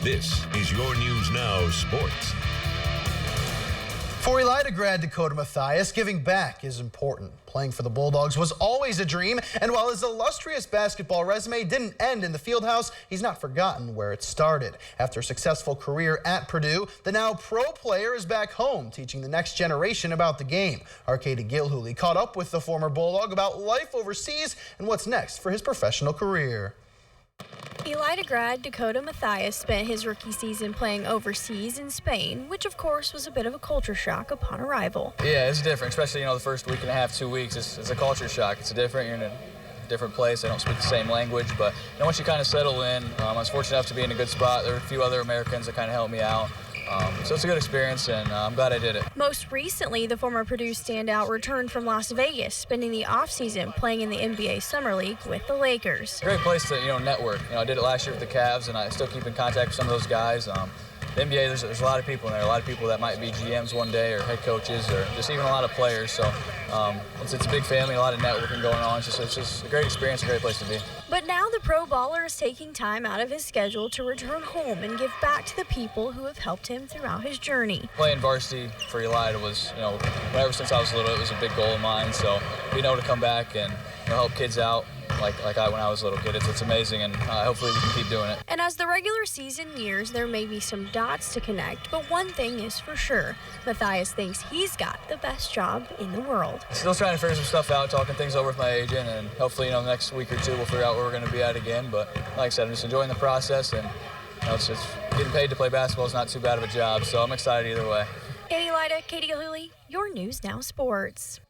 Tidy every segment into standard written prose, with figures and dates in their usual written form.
This is your News Now Sports. For Elida grad Dakota Mathias, giving back is important. Playing for the Bulldogs was always a dream, and while his illustrious basketball resume didn't end in the Fieldhouse, he's not forgotten where it started. After a successful career at Purdue, the now pro player is back home, teaching the next generation about the game. Our Katie Gilhooly caught up with the former Bulldog about life overseas and what's next for his professional career. Elida grad Dakota Mathias spent his rookie season playing overseas in Spain, which of course was a bit of a culture shock upon arrival. Yeah, it's different, especially, the first week and a half, 2 weeks. It's a culture shock. It's different. You're in a different place. I don't speak the same language, but once you kind of settle in, I was fortunate enough to be in a good spot. There were a few other Americans that kind of helped me out. So it's a good experience, and I'm glad I did it. Most recently, the former Purdue standout returned from Las Vegas, spending the offseason playing in the NBA Summer League with the Lakers. Great place to, network. I did it last year with the Cavs, and I still keep in contact with some of those guys. The NBA, there's a lot of people in there, a lot of people that might be GMs one day or head coaches or just even a lot of players. So it's a big family, a lot of networking going on. It's just a great experience, a great place to be. But now the pro baller is taking time out of his schedule to return home and give back to the people who have helped him throughout his journey. Playing varsity for Elida was, ever since I was little, it was a big goal of mine. So being able to come back and help kids out like I when I was a little kid, it's amazing, and hopefully we can keep doing it. And as the regular season nears, there may be some dots to connect, but one thing is for sure, Mathias thinks he's got the best job in the world. Still trying to figure some stuff out, talking things over with my agent, and hopefully, the next week or two we'll figure out where we're going to be at again. But like I said, I'm just enjoying the process, and it's just getting paid to play basketball is not too bad of a job, so I'm excited either way. In Elida, Katie Gilhooly, your News Now Sports.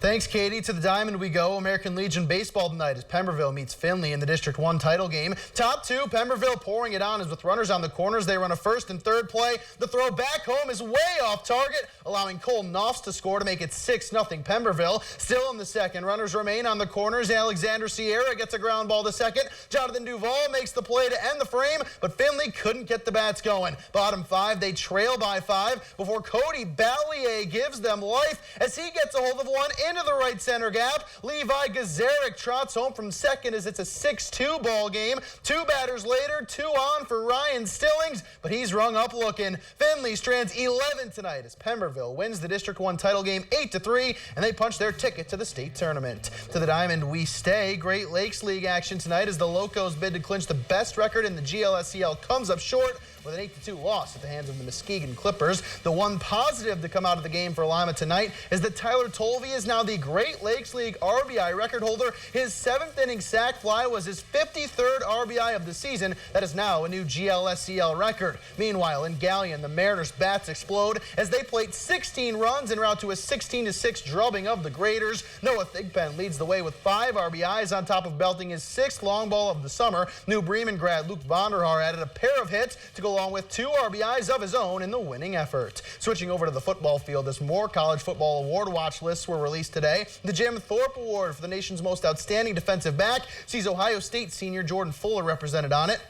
Thanks, Katie. To the Diamond we go. American Legion baseball tonight as Pemberville meets Findlay in the District 1 title game. Top two, Pemberville pouring it on as with runners on the corners. They run a first and third play. The throw back home is way off target, allowing Cole Knopfs to score to make it 6-0 Pemberville. Still in the second, runners remain on the corners. Alexander Sierra gets a ground ball to second. Jonathan Duvall makes the play to end the frame, but Findlay couldn't get the bats going. Bottom five, they trail by 5 before Cody Ballier gives them life as he gets a hold of one into the right center gap. Levi Gazarek trots home from second as it's a 6-2 ball game. 2 batters later, 2 on for Ryan Stillings, but he's rung up looking. Findlay strands 11 tonight as Pemberville wins the District 1 title game 8-3, and they punch their ticket to the state tournament. To the Diamond we stay. Great Lakes League action tonight as the Locos bid to clinch the best record in the GLSCL comes up short with an 8-2 loss at the hands of the Muskegon Clippers. The one positive to come out of the game for Lima tonight is that Tyler Tolvey is now the Great Lakes League RBI record holder. His 7th inning sac fly was his 53rd RBI of the season. That is now a new GLSCL record. Meanwhile, in Galleon, the Mariners' bats explode as they plate 16 runs en route to a 16-6 drubbing of the Graders. Noah Thigpen leads the way with 5 RBIs on top of belting his 6th long ball of the summer. New Bremen grad Luke Vonderhaar added a pair of hits to go along with 2 RBIs of his own in the winning effort. Switching over to the football field as more college football award watch lists were released today. The Jim Thorpe Award for the nation's most outstanding defensive back sees Ohio State senior Jordan Fuller represented on it.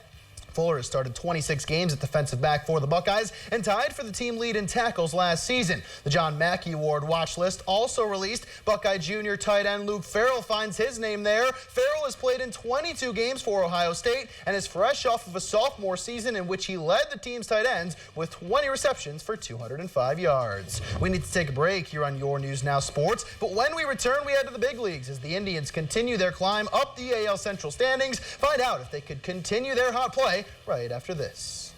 Fuller has started 26 games at defensive back for the Buckeyes and tied for the team lead in tackles last season. The John Mackey Award watch list also released. Buckeye junior tight end Luke Farrell finds his name there. Farrell has played in 22 games for Ohio State and is fresh off of a sophomore season in which he led the team's tight ends with 20 receptions for 205 yards. We need to take a break here on Your News Now Sports, but when we return, we head to the big leagues as the Indians continue their climb up the AL Central standings. Find out if they could continue their hot play right after this.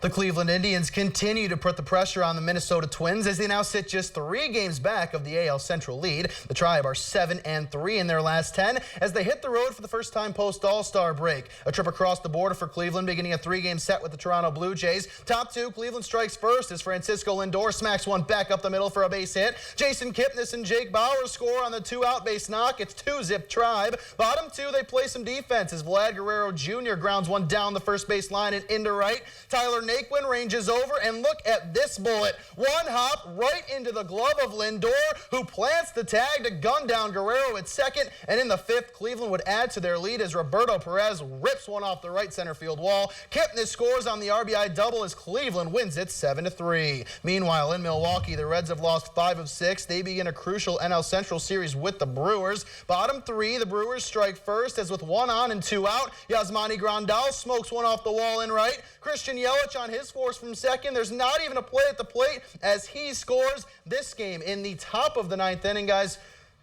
The Cleveland Indians continue to put the pressure on the Minnesota Twins as they now sit just 3 games back of the AL Central lead. The Tribe are 7-3 in their last 10 as they hit the road for the first time post-All-Star break. A trip across the border for Cleveland, beginning a 3-game set with the Toronto Blue Jays. Top 2, Cleveland strikes first as Francisco Lindor smacks one back up the middle for a base hit. Jason Kipnis and Jake Bauer score on the 2-out base knock. It's 2-zip Tribe. Bottom 2, they play some defense as Vlad Guerrero Jr. grounds one down the first base line and into right. Tyler make-win range is over, and look at this bullet. One hop right into the glove of Lindor, who plants the tag to gun down Guerrero at second, and in the fifth, Cleveland would add to their lead as Roberto Perez rips one off the right center field wall. Kipnis scores on the RBI double as Cleveland wins it 7-3. Meanwhile, in Milwaukee, the Reds have lost 5 of 6. They begin a crucial NL Central series with the Brewers. Bottom 3, the Brewers strike first as with 1 on and 2 out, Yasmani Grandal smokes one off the wall in right. Christian Yelich on his force from second. There's not even a play at the plate as he scores this game in the top of the 9th inning, guys.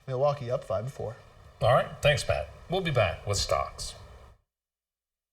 Milwaukee up 5-4. All right, thanks, Pat. We'll be back with stocks.